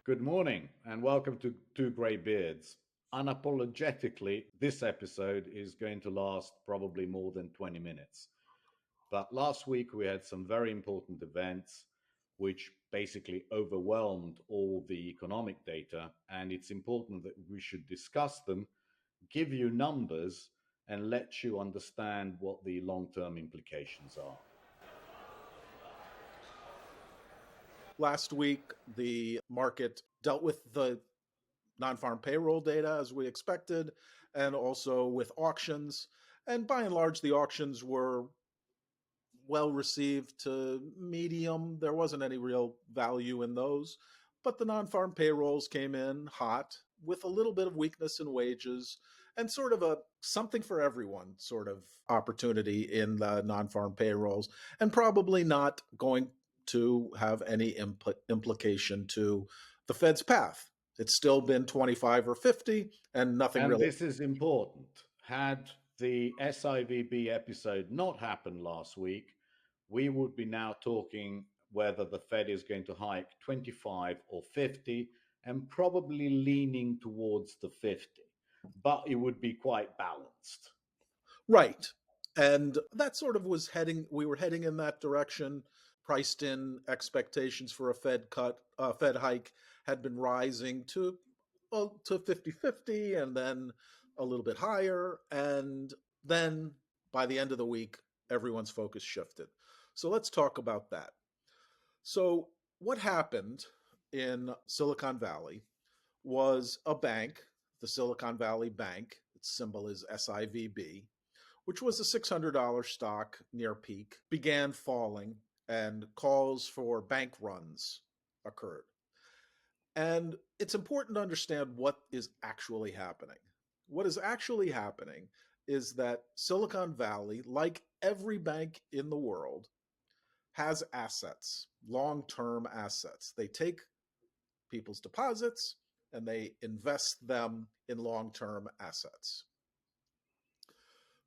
Good morning and welcome to Two Grey Beards. Unapologetically, this episode is going to last probably more than 20 minutes. But last week we had some very important events which basically overwhelmed all the economic data, and it's important that we should discuss them, give you numbers, and let you understand what the long term implications are. Last week, the market dealt with the non-farm payroll data as we expected, and also with auctions. And by and large, the auctions were well received to medium. There wasn't any real value in those. But the non-farm payrolls came in hot with a little bit of weakness in wages and sort of a something for everyone sort of opportunity in the non-farm payrolls, and probably not going to have any implication to the Fed's path. It's still been 25 or 50 and nothing And really. this is important. Had the SIVB episode not happened last week, we would be now talking whether the Fed is going to hike 25 or 50 and probably leaning towards the 50. But it would be quite balanced. Right. And that sort of we were heading in that direction. Priced in expectations for a Fed hike had been rising to 50-50 and then a little bit higher. And then by the end of the week, everyone's focus shifted. So let's talk about that. So what happened in Silicon Valley was a bank, the Silicon Valley Bank, its symbol is SIVB, which was a $600 stock near peak, began falling and calls for bank runs occurred. And it's important to understand what is actually happening. What is actually happening is that Silicon Valley, like every bank in the world, has assets, long-term assets. They take people's deposits and they invest them in long-term assets.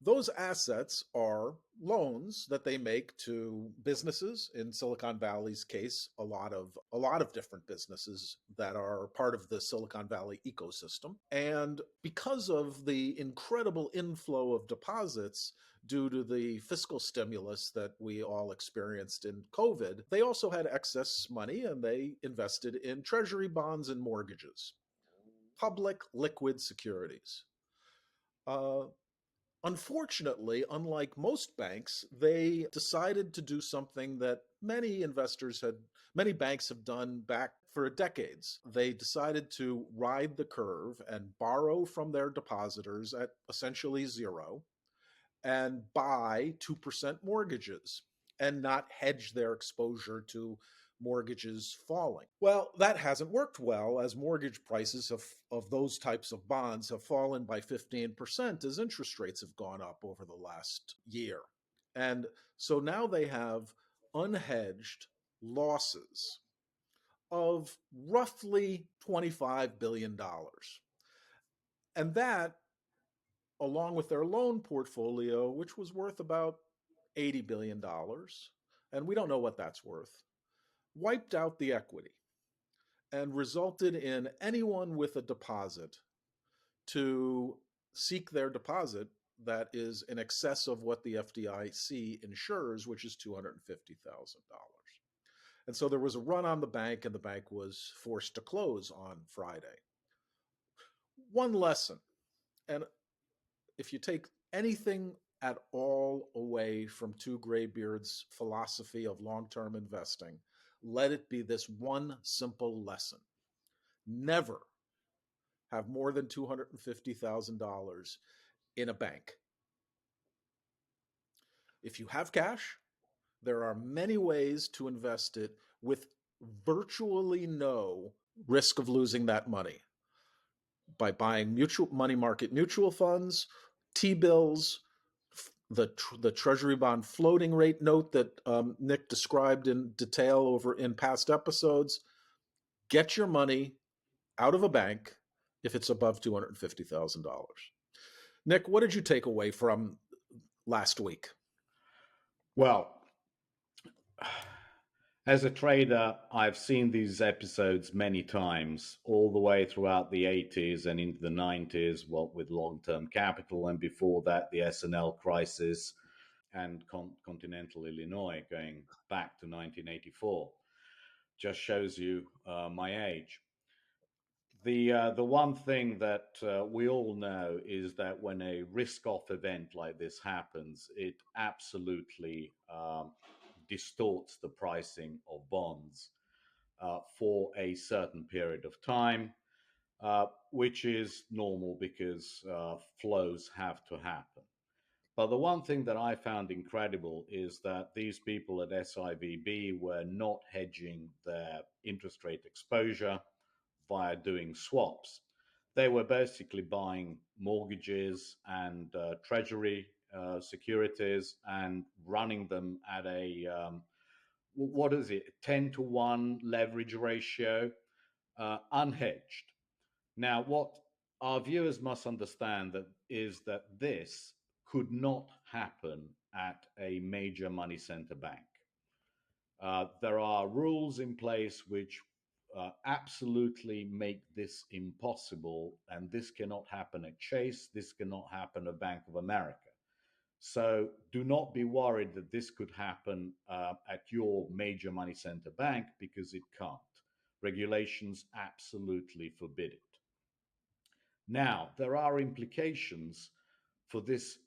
Those assets are loans that they make to businesses. In Silicon Valley's case, a lot of different businesses that are part of the Silicon Valley ecosystem. And because of the incredible inflow of deposits due to the fiscal stimulus that we all experienced in COVID, they also had excess money and they invested in treasury bonds and mortgages, public liquid securities. Unfortunately, unlike most banks, they decided to do something that many banks have done back for decades. They decided to ride the curve and borrow from their depositors at essentially zero and buy 2% mortgages and not hedge their exposure to mortgages falling. Well, that hasn't worked well, as mortgage prices of those types of bonds have fallen by 15% as interest rates have gone up over the last year. And so now they have unhedged losses of roughly $25 billion. And that, along with their loan portfolio, which was worth about $80 billion, and we don't know what that's worth, wiped out the equity and resulted in anyone with a deposit to seek their deposit that is in excess of what the FDIC insures, which is $250,000. And so there was a run on the bank, and the bank was forced to close on Friday. One lesson, and if you take anything at all away from Two Graybeards' philosophy of long-term investing, let it be this one simple lesson. Never have more than $250,000 in a bank. If you have cash, there are many ways to invest it with virtually no risk of losing that money. By buying money market mutual funds, T-bills, the Treasury bond floating rate note that Nick described in detail in past episodes. Get your money out of a bank if it's above $250,000. Nick, what did you take away from last week? Well, As a trader, I've seen these episodes many times, all the way throughout the 80s and into the 90s, what with long-term capital, and before that, the S&L crisis and continental Illinois going back to 1984. Just shows you my age. The one thing that we all know is that when a risk-off event like this happens, it absolutely distorts the pricing of bonds for a certain period of time, which is normal because flows have to happen. But the one thing that I found incredible is that these people at SIVB were not hedging their interest rate exposure via doing swaps. They were basically buying mortgages and treasury securities and running them at a what is it, 10-to-1 leverage ratio, unhedged. Now, what our viewers must understand that is that this could not happen at a major money center bank. There are rules in place which absolutely make this impossible, and this cannot happen at Chase. This cannot happen at Bank of America. So do not be worried that this could happen at your major money center bank, because it can't. Regulations absolutely forbid it. Now, there are implications for this,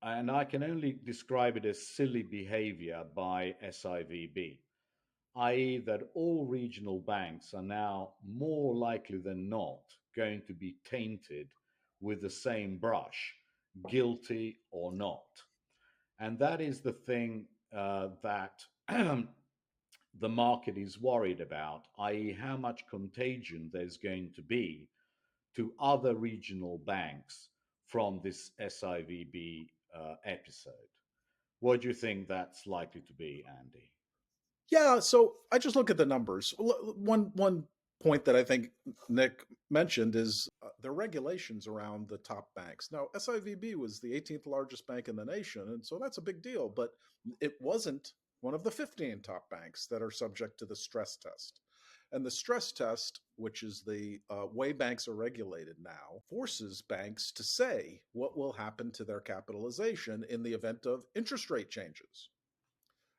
and I can only describe it as silly behavior by SIVB, i.e., that all regional banks are now more likely than not going to be tainted with the same brush, guilty or not. And that is the thing that the market is worried about, i.e., how much contagion there's going to be to other regional banks from this SIVB episode. What do you think that's likely to be, Andy? Yeah, so I just look at the numbers. One point that I think Nick mentioned is the regulations around the top banks. Now, SIVB was the 18th largest bank in the nation, and so that's a big deal, but it wasn't one of the 15 top banks that are subject to the stress test. And the stress test, which is the way banks are regulated now, forces banks to say what will happen to their capitalization in the event of interest rate changes.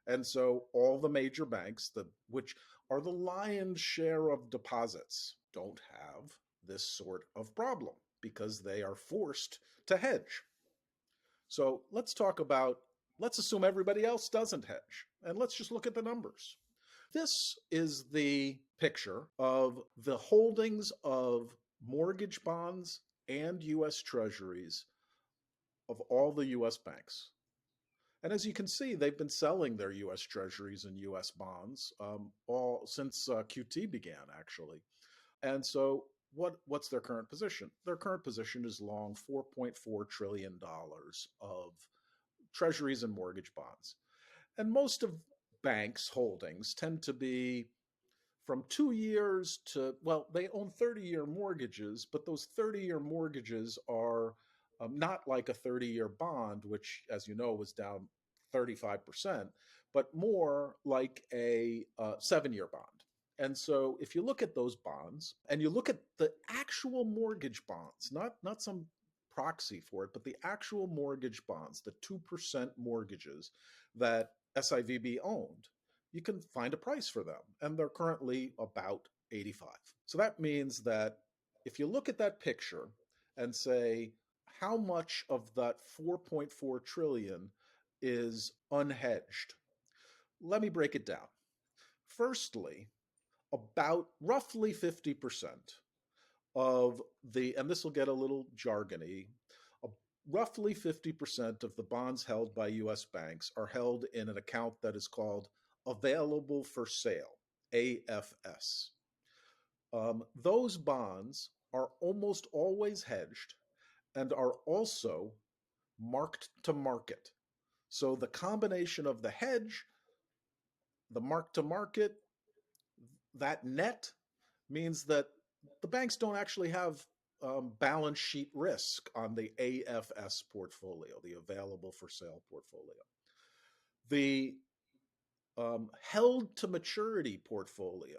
And so all the major banks, which are the lion's share of deposits, don't have this sort of problem because they are forced to hedge. So let's assume everybody else doesn't hedge, and let's just look at the numbers. This is the picture of the holdings of mortgage bonds and U.S. treasuries of all the U.S. banks. And as you can see, they've been selling their U.S. treasuries and U.S. bonds all since QT began, actually. And so what's their current position? Their current position is long $4.4 trillion of treasuries and mortgage bonds. And most of banks' holdings tend to be from 2 years to, well, they own 30-year mortgages, but those 30-year mortgages are not like a 30-year bond, which, as you know, was down 35%, but more like a 7-year bond. And so if you look at those bonds and you look at the actual mortgage bonds, not some proxy for it, but the actual mortgage bonds, the 2% mortgages that SIVB owned, you can find a price for them. And they're currently about 85. So that means that if you look at that picture and say, how much of that 4.4 trillion is unhedged? Let me break it down. Firstly, about roughly 50% of and this will get a little jargony, roughly 50% of the bonds held by US banks are held in an account that is called available for sale, AFS. Those bonds are almost always hedged and are also marked to market. So the combination of the hedge, the mark to market, that net means that the banks don't actually have balance sheet risk on the AFS portfolio, the available for sale portfolio. The held to maturity portfolio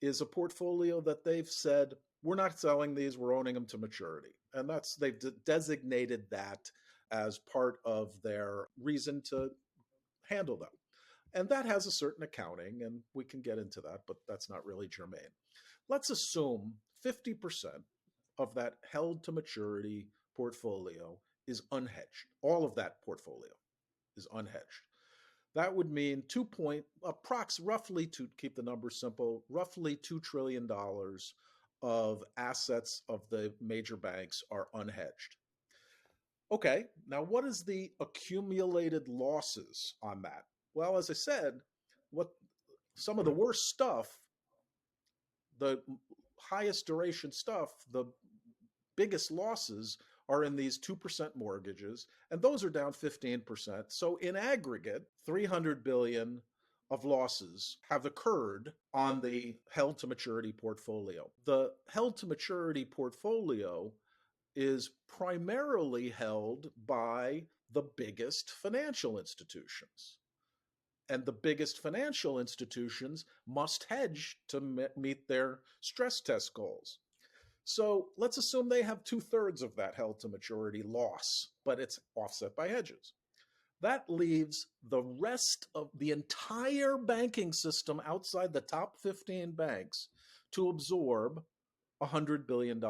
is a portfolio that they've said, we're not selling these, we're owning them to maturity. And they've designated that as part of their reason to handle them. And that has a certain accounting, and we can get into that, but that's not really germane. Let's assume 50% of that held to maturity portfolio is unhedged. All of that portfolio is unhedged. That would mean roughly, to keep the numbers simple, roughly $2 trillion of assets of the major banks are unhedged. Okay, now what is the accumulated losses on that? Well, as I said, what some of the worst stuff, the highest duration stuff, the biggest losses are in these 2% mortgages, and those are down 15%. So in aggregate, 300 billion of losses have occurred on the held to maturity portfolio. The held to maturity portfolio is primarily held by the biggest financial institutions. And the biggest financial institutions must hedge to meet their stress test goals. So let's assume they have 2/3 of that held to maturity loss, but it's offset by hedges. That leaves the rest of the entire banking system outside the top 15 banks to absorb $100 billion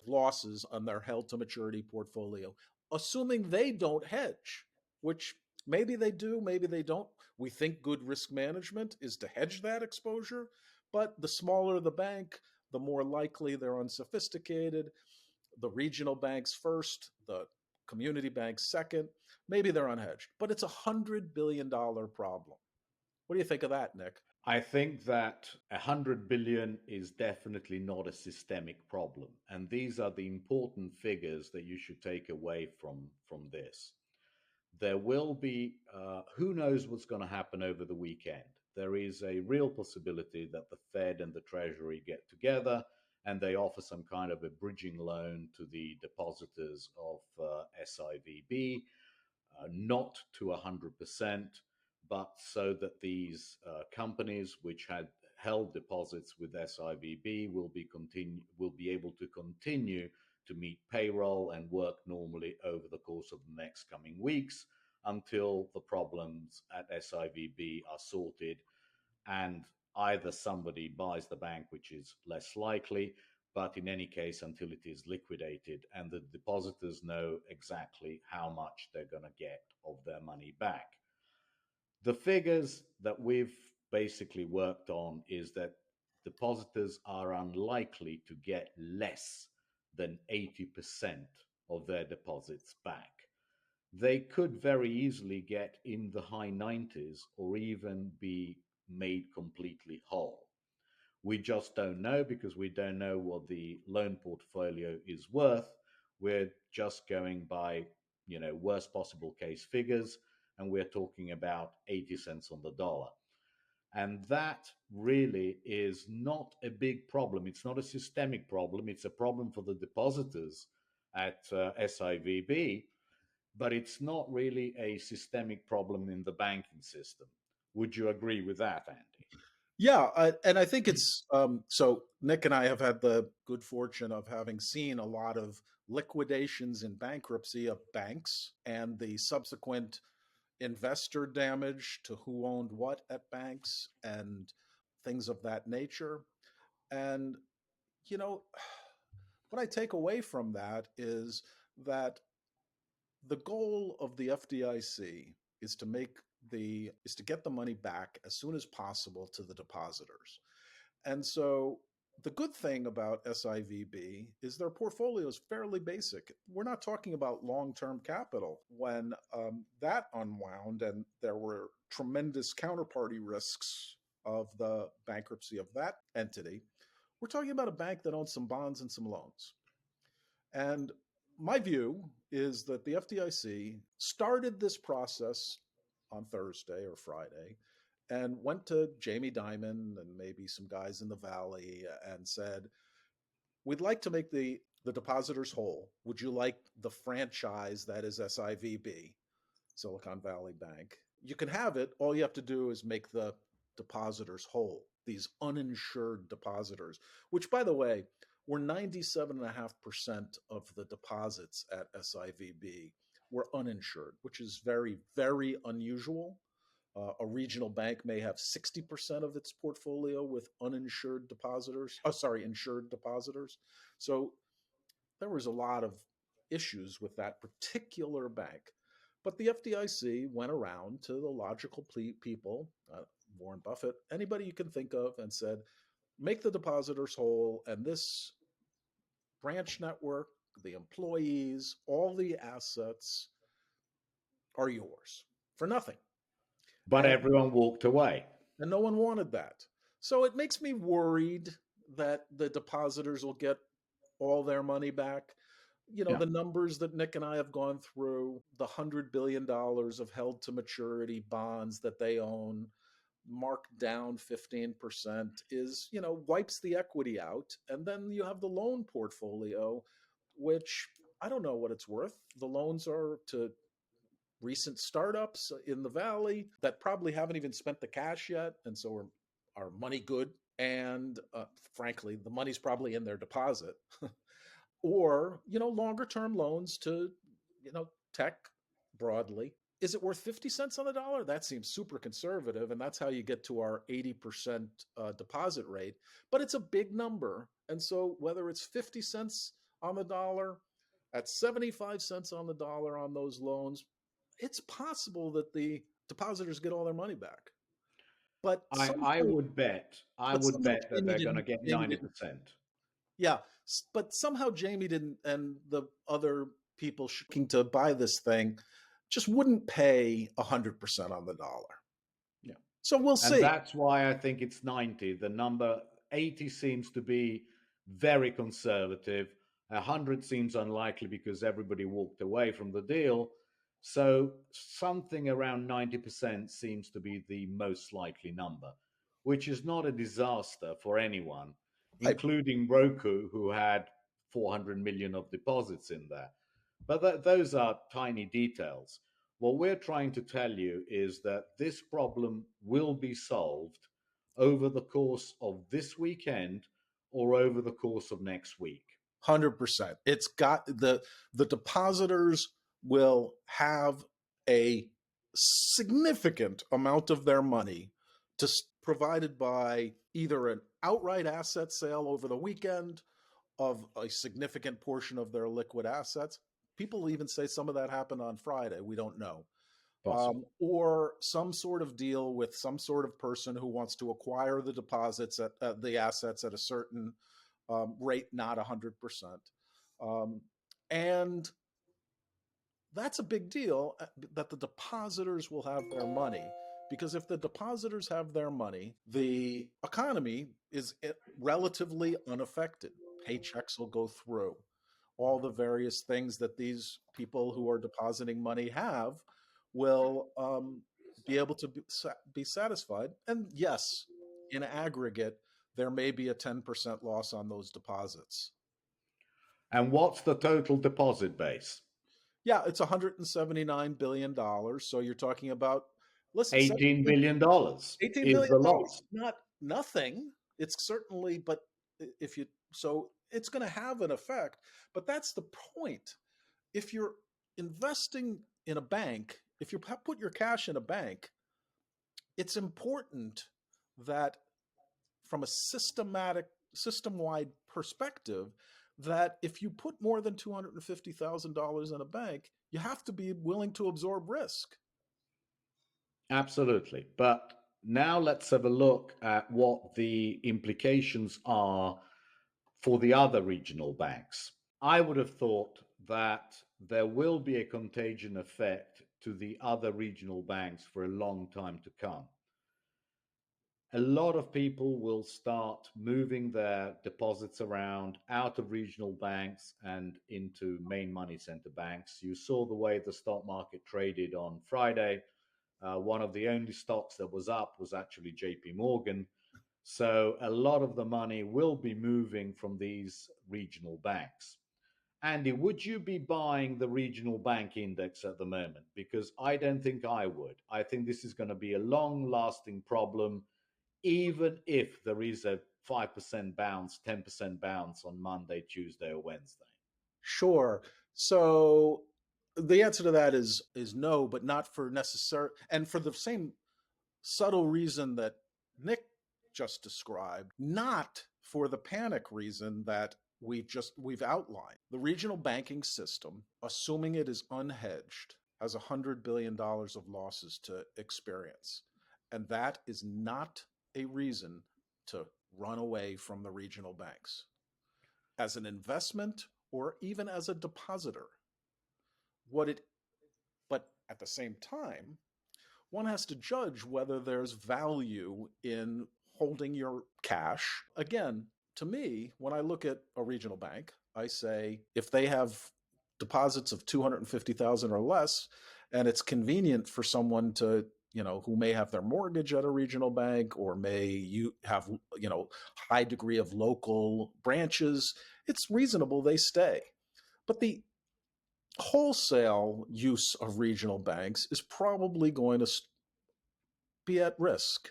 losses on their held to maturity portfolio, assuming they don't hedge, which maybe they do, maybe they don't. We think good risk management is to hedge that exposure, but the smaller the bank, the more likely they're unsophisticated. The regional banks first, the community banks second. Maybe they're unhedged, but it's $100 billion problem. What do you think of that, Nick? I think that 100 billion is definitely not a systemic problem. And these are the important figures that you should take away from this. There will be, who knows what's going to happen over the weekend. There is a real possibility that the Fed and the Treasury get together and they offer some kind of a bridging loan to the depositors of SIVB, not to 100%, but so that these companies which had held deposits with SIVB will be able to continue to meet payroll and work normally over the course of the next coming weeks until the problems at SIVB are sorted and either somebody buys the bank, which is less likely, but in any case, until it is liquidated and the depositors know exactly how much they're going to get of their money back. The figures that we've basically worked on is that depositors are unlikely to get less than 80% of their deposits back. They could very easily get in the high 90s or even be made completely whole. We just don't know because we don't know what the loan portfolio is worth. We're just going by, worst possible case figures, and we're talking about 80 cents on the dollar. And that really is not a big problem. It's not a systemic problem. It's a problem for the depositors at SIVB, but it's not really a systemic problem in the banking system. Would you agree with that, Andy? Yeah, and I think it's so. Nick and I have had the good fortune of having seen a lot of liquidations in bankruptcy of banks and the subsequent investor damage to who owned what at banks and things of that nature. And, you know, what I take away from that is that the goal of the FDIC is to get the money back as soon as possible to the depositors. And so the good thing about SIVB is their portfolio is fairly basic. We're not talking about long-term capital. When that unwound and there were tremendous counterparty risks of the bankruptcy of that entity, we're talking about a bank that owns some bonds and some loans. And my view is that the FDIC started this process on Thursday or Friday and went to Jamie Dimon and maybe some guys in the Valley and said, we'd like to make the depositors whole. Would you like the franchise that is SIVB, Silicon Valley Bank? you can have it. All you have to do is make the depositors whole, these uninsured depositors, which, by the way, were 97.5% of the deposits at SIVB were uninsured, which is very, very unusual. A regional bank may have 60% of its portfolio with uninsured depositors. Oh, sorry, insured depositors. So there was a lot of issues with that particular bank. But the FDIC went around to the logical people, Warren Buffett, anybody you can think of, and said, make the depositors whole. And this branch network, the employees, all the assets are yours for nothing. But And, everyone walked away. and no one wanted that. So it makes me worried that the depositors will get all their money back. Yeah. The numbers that Nick and I have gone through, the $100 billion of held to maturity bonds that they own, marked down 15% is, wipes the equity out. And then you have the loan portfolio, which I don't know what it's worth. The loans are to recent startups in the Valley that probably haven't even spent the cash yet. And so are money good. And frankly, the money's probably in their deposit. Or, longer term loans to, tech broadly. Is it worth 50 cents on the dollar? That seems super conservative. And that's how you get to our 80% deposit rate. But it's a big number. And so whether it's 50 cents on the dollar, at 75 cents on the dollar on those loans, it's possible that the depositors get all their money back. But I would bet somehow that they're going to get Jamie didn't 90%. Yeah, but somehow Jamie didn't, and the other people looking to buy this thing just wouldn't pay 100% on the dollar. Yeah. So we'll And see. that's why I think it's 90. The number 80 seems to be very conservative. 100 seems unlikely because everybody walked away from the deal. So something around 90% seems to be the most likely number, which is not a disaster for anyone, I, including Roku, who had 400 million of deposits in there. But those are tiny details. What we're trying to tell you is that this problem will be solved over the course of this weekend or over the course of next week. 100%. It's got the depositors will have a significant amount of their money provided by either an outright asset sale over the weekend of a significant portion of their liquid assets. People even say some of that happened on Friday. We don't know. Or some sort of deal with some sort of person who wants to acquire the deposits at the assets at a certain rate, not 100%. And that's a big deal, that the depositors will have their money. Because if the depositors have their money, the economy is relatively unaffected. Paychecks will go through. All the various things that these people who are depositing money have will be able to be satisfied. And yes, in aggregate, there may be a 10% loss on those deposits. And what's the total deposit base? Yeah, it's $179 billion. So you're talking about, listen, $18 billion $18 is billion, the loss. not nothing. It's certainly, but so it's going to have an effect. But that's the point. If you're investing in a bank, if you put your cash in a bank, it's important that from a system-wide perspective, that if you put more than $250,000 in a bank, you have to be willing to absorb risk. Absolutely. But now let's have a look at what the implications are for the other regional banks. I would have thought that there will be a contagion effect to the other regional banks for a long time to come. A lot of people will start moving their deposits around out of regional banks and into main money center banks. You saw the way the stock market traded on Friday. One of the only stocks that was up was actually JP Morgan. So a lot of the money will be moving from these regional banks. Andy, would you be buying the regional bank index at the moment? Because I don't think I would. I think this is going to be a long lasting problem, even if there is a 5% bounce, 10% bounce on Monday, Tuesday, or Wednesday. Sure. So the answer to that is no, but not for necessary, and for the same subtle reason that Nick just described, not for the panic reason that we've outlined. The regional banking system, assuming it is unhedged, has $100 billion of losses to experience. And that is not a reason to run away from the regional banks. As an investment or even as a depositor, what it but at the same time, one has to judge whether there's value in holding your cash. Again, to me, when I look at a regional bank, I say if they have deposits of 250,000 or less, and it's convenient for someone to, who may have their mortgage at a regional bank or may have, high degree of local branches, it's reasonable they stay. But the wholesale use of regional banks is probably going to be at risk.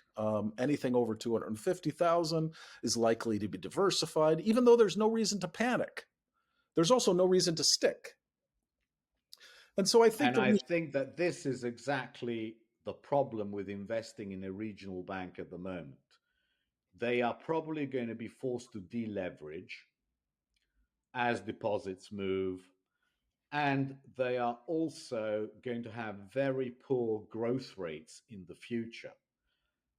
Anything over 250,000 is likely to be diversified, even though there's no reason to panic. There's also no reason to stick. And so I think And I think that this is exactly the problem with investing in a regional bank at the moment. They are probably going to be forced to deleverage as deposits move, and they are also going to have very poor growth rates in the future.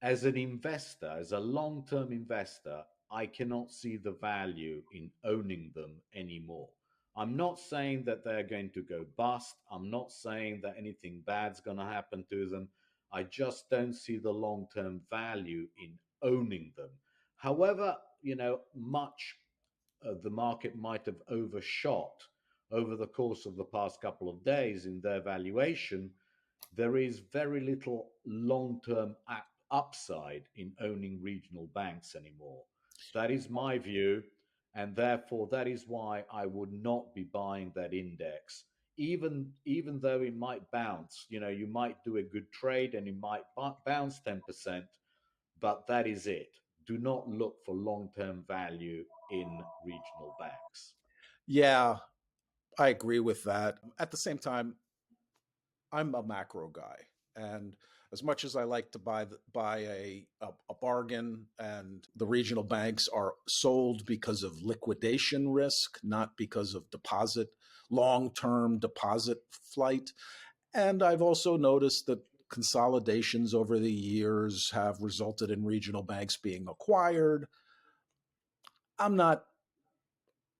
As an investor, as a long term investor, I cannot see the value in owning them anymore. I'm not saying that they're going to go bust. I'm not saying that anything bad's going to happen to them. I just don't see the long term value in owning them. However, much the market might have overshot over the course of the past couple of days in their valuation, there is very little long term upside in owning regional banks anymore. That is my view. And therefore, that is why I would not be buying that index. Even though it might bounce, you might do a good trade and it might bounce 10%, but that is it. Do not look for long term value in regional banks. Yeah, I agree with that. At the same time, I'm a macro guy, and as much as I like to buy a bargain, and the regional banks are sold because of liquidation risk, not because of long-term deposit flight. And I've also noticed that consolidations over the years have resulted in regional banks being acquired. I'm not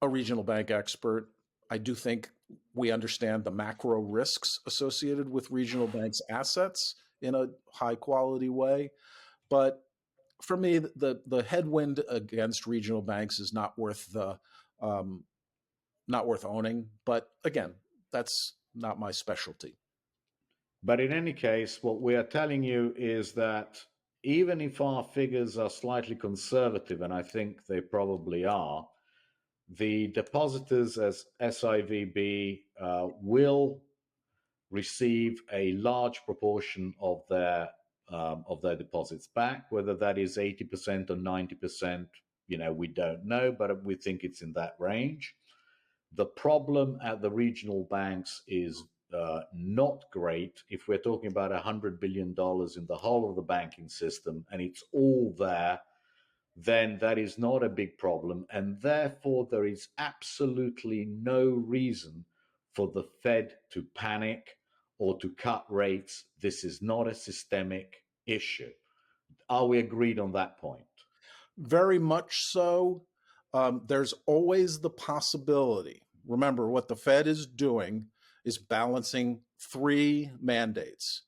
a regional bank expert. I do think we understand the macro risks associated with regional banks' assets in a high quality way. But for me, the headwind against regional banks is not worth owning. But again, that's not my specialty. But in any case, what we are telling you is that even if our figures are slightly conservative, and I think they probably are, the depositors as SIVB will receive a large proportion of their deposits back. Whether that is 80% or 90%, we don't know, but we think it's in that range. The problem at the regional banks is not great. If we're talking about $100 billion in the whole of the banking system and it's all there, then that is not a big problem. And therefore, there is absolutely no reason for the Fed to panic or to cut rates. This is not a systemic issue. Are we agreed on that point? Very much so. There's always the possibility. Remember, what the Fed is doing is balancing three mandates.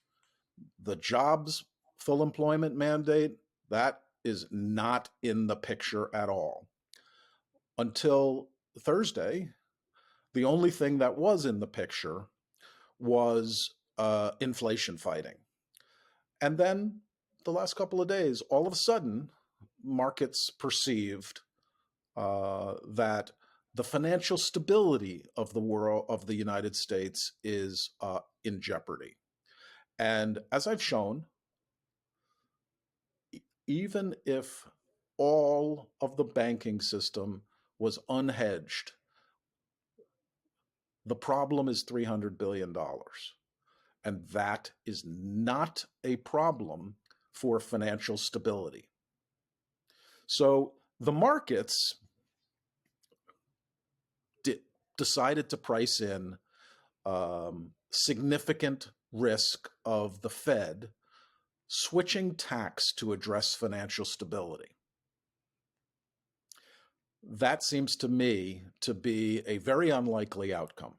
The jobs full employment mandate, that is not in the picture at all. Until Thursday, the only thing that was in the picture was inflation fighting. And then the last couple of days, all of a sudden, markets perceived that the financial stability of the world, of the United States, is in jeopardy. And as I've shown, even if all of the banking system was unhedged, the problem is $300 billion. And that is not a problem for financial stability. So the markets decided to price in significant risk of the Fed switching tacks to address financial stability. That seems to me to be a very unlikely outcome.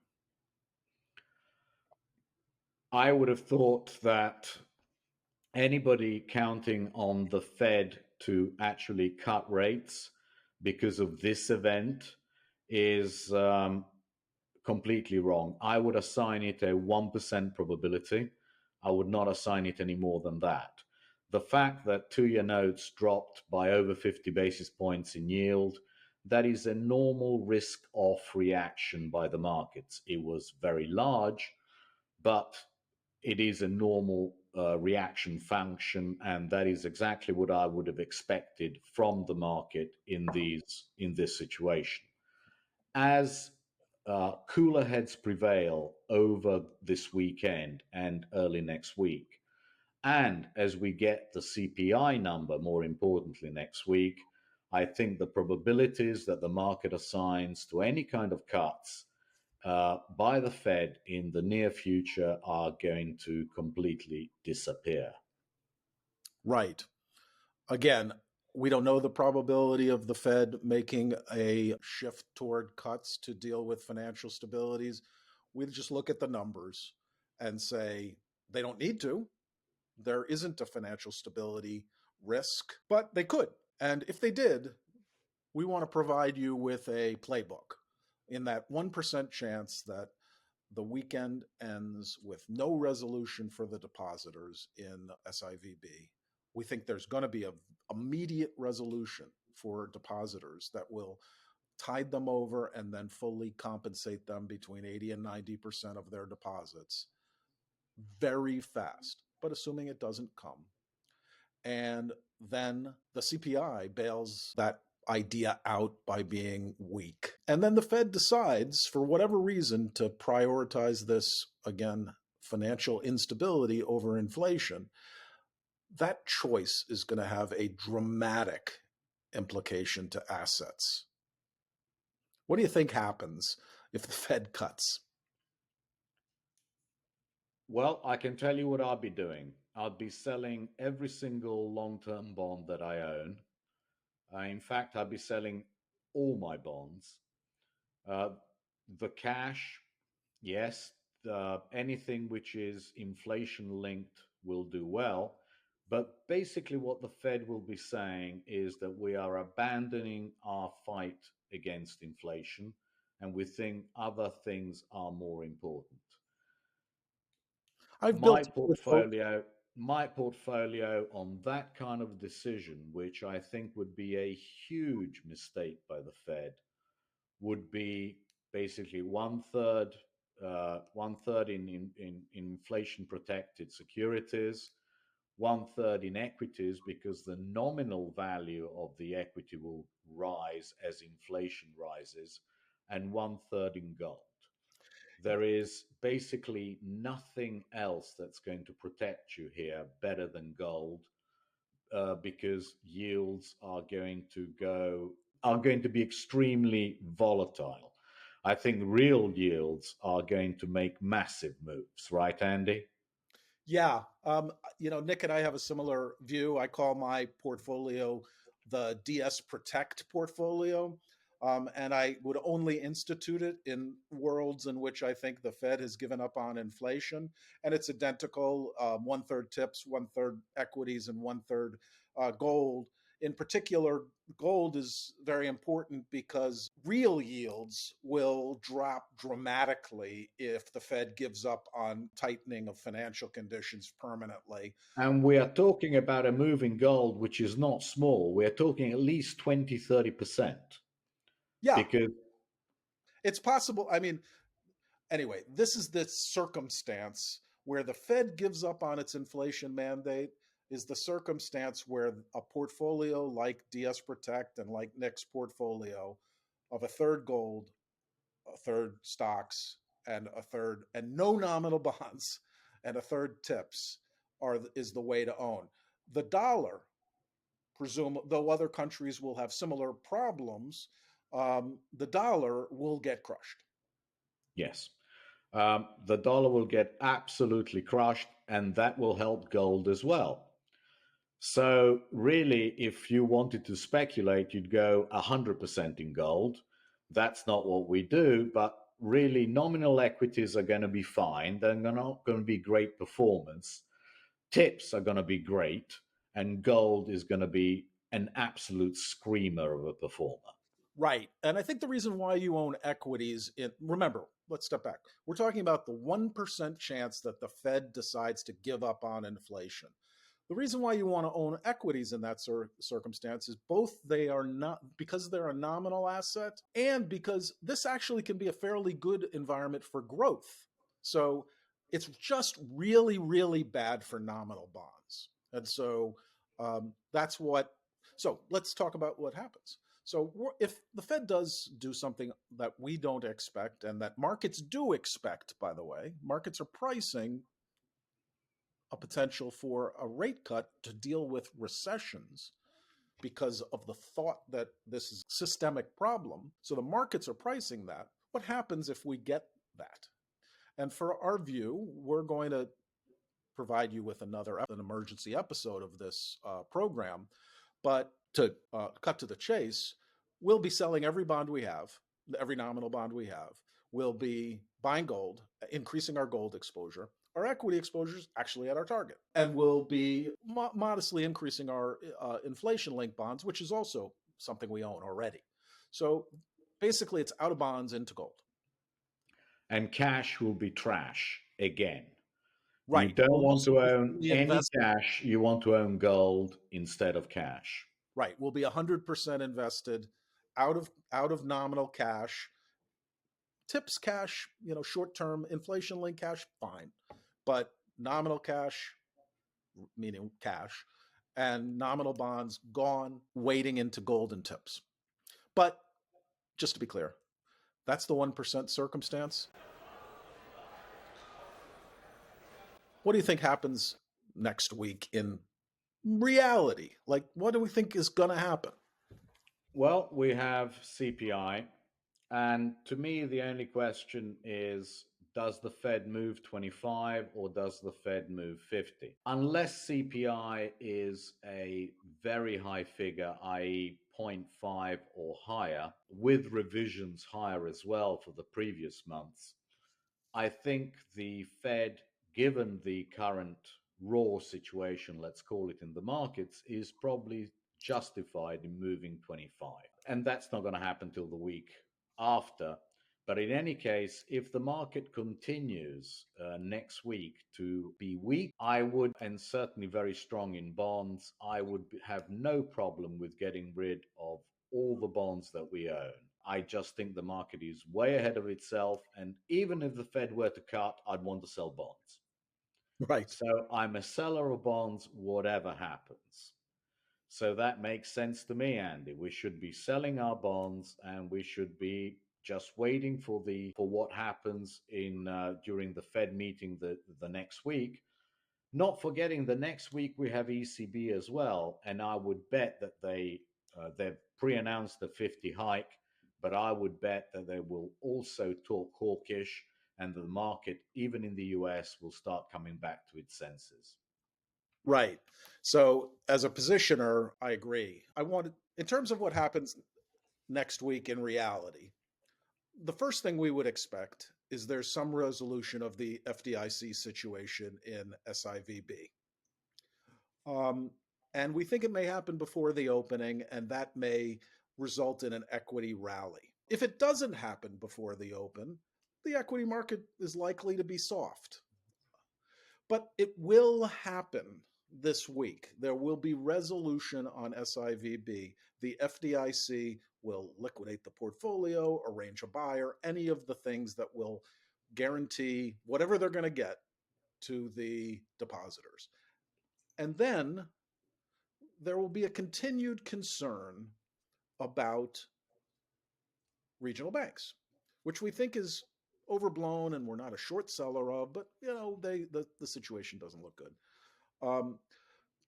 I would have thought that anybody counting on the Fed to actually cut rates because of this event is completely wrong. I would assign it a 1% probability. I would not assign it any more than that. The fact that 2-year notes dropped by over 50 basis points in yield, that is a normal risk-off reaction by the markets. It was very large, but it is a normal reaction function, and that is exactly what I would have expected from the market in this situation. As cooler heads prevail over this weekend and early next week, and as we get the CPI number, more importantly, next week, I think the probabilities that the market assigns to any kind of cuts by the Fed in the near future are going to completely disappear. Right. Again, we don't know the probability of the Fed making a shift toward cuts to deal with financial stabilities. We just look at the numbers and say they don't need to. There isn't a financial stability risk, but they could. And if they did, we want to provide you with a playbook in that 1% chance that the weekend ends with no resolution for the depositors in SIVB. We think there's going to be an immediate resolution for depositors that will tide them over and then fully compensate them between 80 and 90% of their deposits very fast, but assuming it doesn't come. And then the CPI bails that idea out by being weak. And then the Fed decides, for whatever reason, to prioritize this, again, financial instability over inflation. That choice is going to have a dramatic implication to assets. What do you think happens if the Fed cuts? Well, I can tell you what I'll be doing. I'll be selling every single long-term bond that I own. In fact, I'll be selling all my bonds. Uh, the cash, yes, anything which is inflation linked will do well. But basically, what the Fed will be saying is that we are abandoning our fight against inflation and we think other things are more important. I've My built a portfolio, my portfolio on that kind of decision, which I think would be a huge mistake by the Fed, would be basically one third in inflation protected securities, one third in equities because the nominal value of the equity will rise as inflation rises, and one third in gold. There is basically nothing else that's going to protect you here better than gold, because yields are going to be extremely volatile. I think real yields are going to make massive moves, right, Andy? Yeah. Nick and I have a similar view. I call my portfolio the DS Protect portfolio. And I would only institute it in worlds in which I think the Fed has given up on inflation. And it's identical, one third tips, one third equities, and one third gold. In particular, gold is very important because real yields will drop dramatically if the Fed gives up on tightening of financial conditions permanently. And we are talking about a move in gold, which is not small. We're talking at least 20, 30%. Yeah. Because It's possible. I mean, anyway, this is the circumstance where the Fed gives up on its inflation mandate, is the circumstance where a portfolio like DS Protect and like Nick's portfolio of a third gold, a third stocks, and a third and no nominal bonds and a third tips is the way to own. The dollar, presume, though other countries will have similar problems, the dollar will get crushed. Yes. The dollar will get absolutely crushed, and that will help gold as well. So, really, if you wanted to speculate, you'd go 100% in gold. That's not what we do, but really, nominal equities are going to be fine. They're not going to be great performance. Tips are going to be great, and gold is going to be an absolute screamer of a performer. Right. And I think the reason why you own equities, remember, let's step back. We're talking about the 1% chance that the Fed decides to give up on inflation. The reason why you want to own equities in that circumstance is both they are not, because they're a nominal asset, and because this actually can be a fairly good environment for growth. So it's just really, really bad for nominal bonds. And so that's what, so let's talk about what happens. So if the Fed does do something that we don't expect, and that markets do expect, by the way, markets are pricing a potential for a rate cut to deal with recessions because of the thought that this is a systemic problem. So the markets are pricing that. What happens if we get that? And for our view, we're going to provide you with an emergency episode of this program. But to cut to the chase, we'll be selling every bond we have, every nominal bond we have. We'll be buying gold, increasing our gold exposure. Our equity exposure is actually at our target. And we'll be modestly increasing our inflation-linked bonds, which is also something we own already. So basically, it's out of bonds into gold. And cash will be trash again. Right. You don't want to own any cash. You want to own gold instead of cash. Right. We'll be 100% invested out of nominal cash. Tips cash, short-term inflation-linked cash, fine. But nominal cash, meaning cash, and nominal bonds gone, wading into gold and tips. But just to be clear, that's the 1% circumstance. What do you think happens next week in reality? Like, what do we think is going to happen? Well, we have CPI. And to me, the only question is, does the Fed move 25 or does the Fed move 50? Unless CPI is a very high figure, i.e. 0.5 or higher, with revisions higher as well for the previous months, I think the Fed, given the current raw situation, let's call it, in the markets, is probably justified in moving 25. And that's not going to happen till the week after. But in any case, if the market continues next week to be weak, I would, and certainly very strong in bonds, I would have no problem with getting rid of all the bonds that we own. I just think the market is way ahead of itself. And even if the Fed were to cut, I'd want to sell bonds. Right. So I'm a seller of bonds, whatever happens. So that makes sense to me, Andy. We should be selling our bonds, and we should be just waiting for what happens during the Fed meeting the next week. Not forgetting the next week we have ECB as well, and I would bet that they've pre-announced the 50 hike, but I would bet that they will also talk hawkish, and the market, even in the US, will start coming back to its senses. Right. So as a positioner, I agree. In terms of what happens next week in reality, the first thing we would expect is there's some resolution of the FDIC situation in SIVB. And we think it may happen before the opening, and that may result in an equity rally. If it doesn't happen before the open, the equity market is likely to be soft. But it will happen this week. There will be resolution on SIVB. the FDIC will liquidate the portfolio, arrange a buyer, any of the things that will guarantee whatever they're going to get to the depositors. And then there will be a continued concern about regional banks, which we think is overblown and we're not a short seller of, but the situation doesn't look good.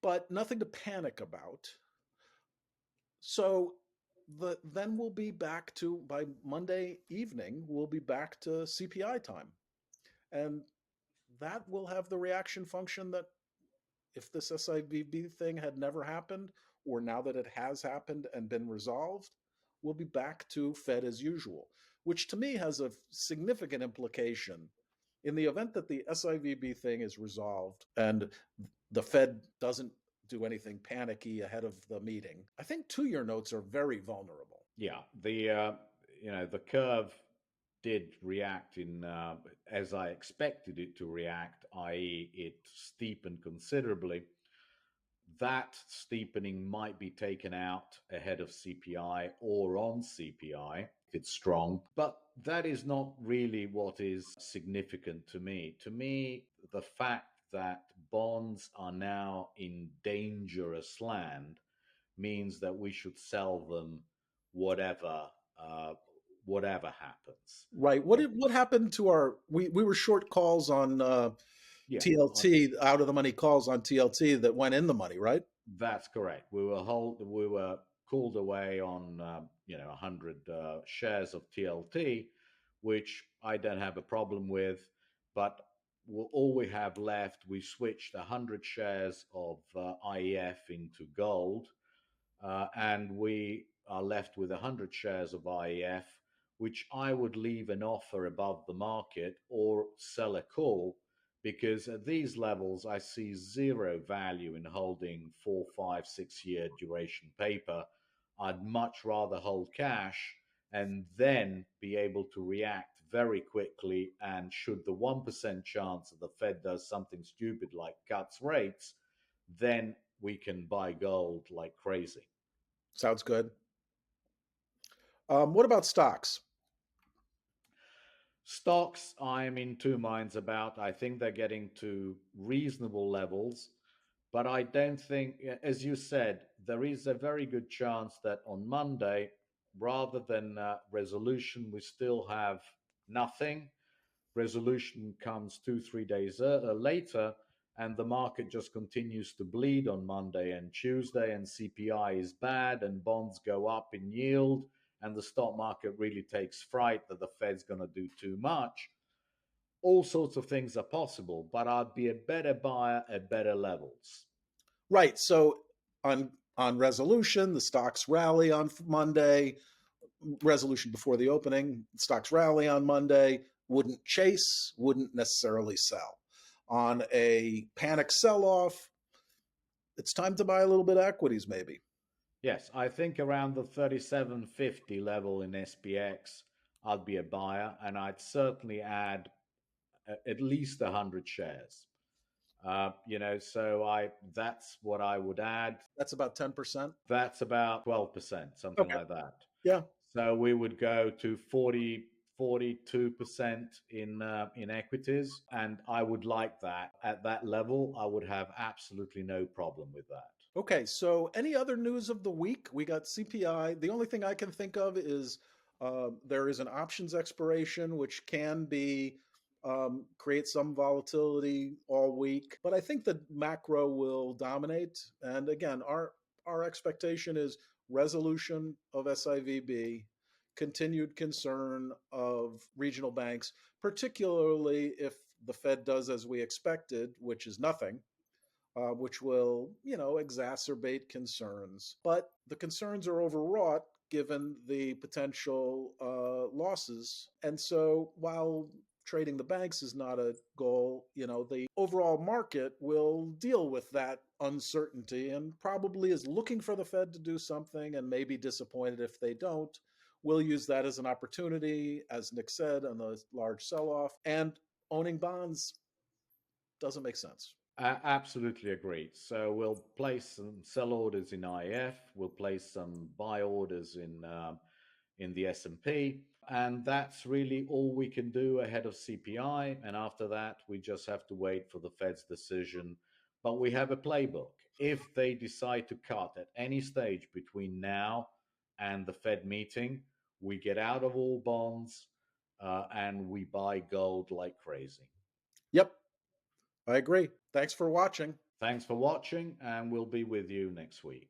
But nothing to panic about. So then we'll be back to, by Monday evening, we'll be back to CPI time. And that will have the reaction function that if this SIVB thing had never happened, or now that it has happened and been resolved, we'll be back to Fed as usual, which to me has a significant implication. In the event that the SIVB thing is resolved and the Fed doesn't do anything panicky ahead of the meeting, I think 2-year notes are very vulnerable. Yeah, the curve did react in as I expected it to react, i.e., it steepened considerably. That steepening might be taken out ahead of CPI or on CPI if it's strong, but that is not really what is significant to me. To me, the fact that bonds are now in dangerous land means that we should sell them whatever whatever happens. Right. What happened to our? We were short calls on TLT, out of the money calls on TLT that went in the money, right? That's correct. We were called away on 100 shares of TLT, which I don't have a problem with, but all we have left, we switched 100 shares of IEF into gold, and we are left with 100 shares of IEF, which I would leave an offer above the market or sell a call, because at these levels, I see zero value in holding 4, 5, 6 year duration paper. I'd much rather hold cash and then be able to react very quickly. And should the 1% chance that the Fed does something stupid like cuts rates, then we can buy gold like crazy. Sounds good. What about stocks? Stocks, I'm in two minds about. I think they're getting to reasonable levels, but I don't think, as you said, there is a very good chance that on Monday, rather than resolution, we still have nothing. Resolution comes 2, 3 days later, and the market just continues to bleed on Monday and Tuesday, and CPI is bad, and bonds go up in yield, and the stock market really takes fright that the Fed's going to do too much. All sorts of things are possible, but I'd be a better buyer at better levels. Right. So on resolution, the stocks rally on Monday. Resolution before the opening, stocks rally on Monday. Wouldn't chase, wouldn't necessarily sell. On a panic sell-off, it's time to buy a little bit of equities, maybe. Yes, I think around the 37.50 level in SPX, I'd be a buyer, and I'd certainly add at least 100 shares. So that's what I would add. That's about 10%. That's about 12%, something like that. Yeah. So we would go to 42% in equities, and I would like that. At that level, I would have absolutely no problem with that. Okay, so any other news of the week? We got CPI. The only thing I can think of is there is an options expiration, which can be create some volatility all week. But I think the macro will dominate. And again, our expectation is resolution of SIVB, continued concern of regional banks, particularly if the Fed does as we expected, which is nothing. Which will, exacerbate concerns. But the concerns are overwrought given the potential losses. And so while trading the banks is not a goal, the overall market will deal with that uncertainty and probably is looking for the Fed to do something and may be disappointed if they don't. We'll use that as an opportunity, as Nick said, on the large sell-off. And owning bonds doesn't make sense. Absolutely agree. So we'll place some sell orders in IF. We'll place some buy orders in the S&P, and that's really all we can do ahead of CPI. And after that, we just have to wait for the Fed's decision. But we have a playbook. If they decide to cut at any stage between now and the Fed meeting, we get out of all bonds and we buy gold like crazy. Yep, I agree. Thanks for watching. Thanks for watching, and we'll be with you next week.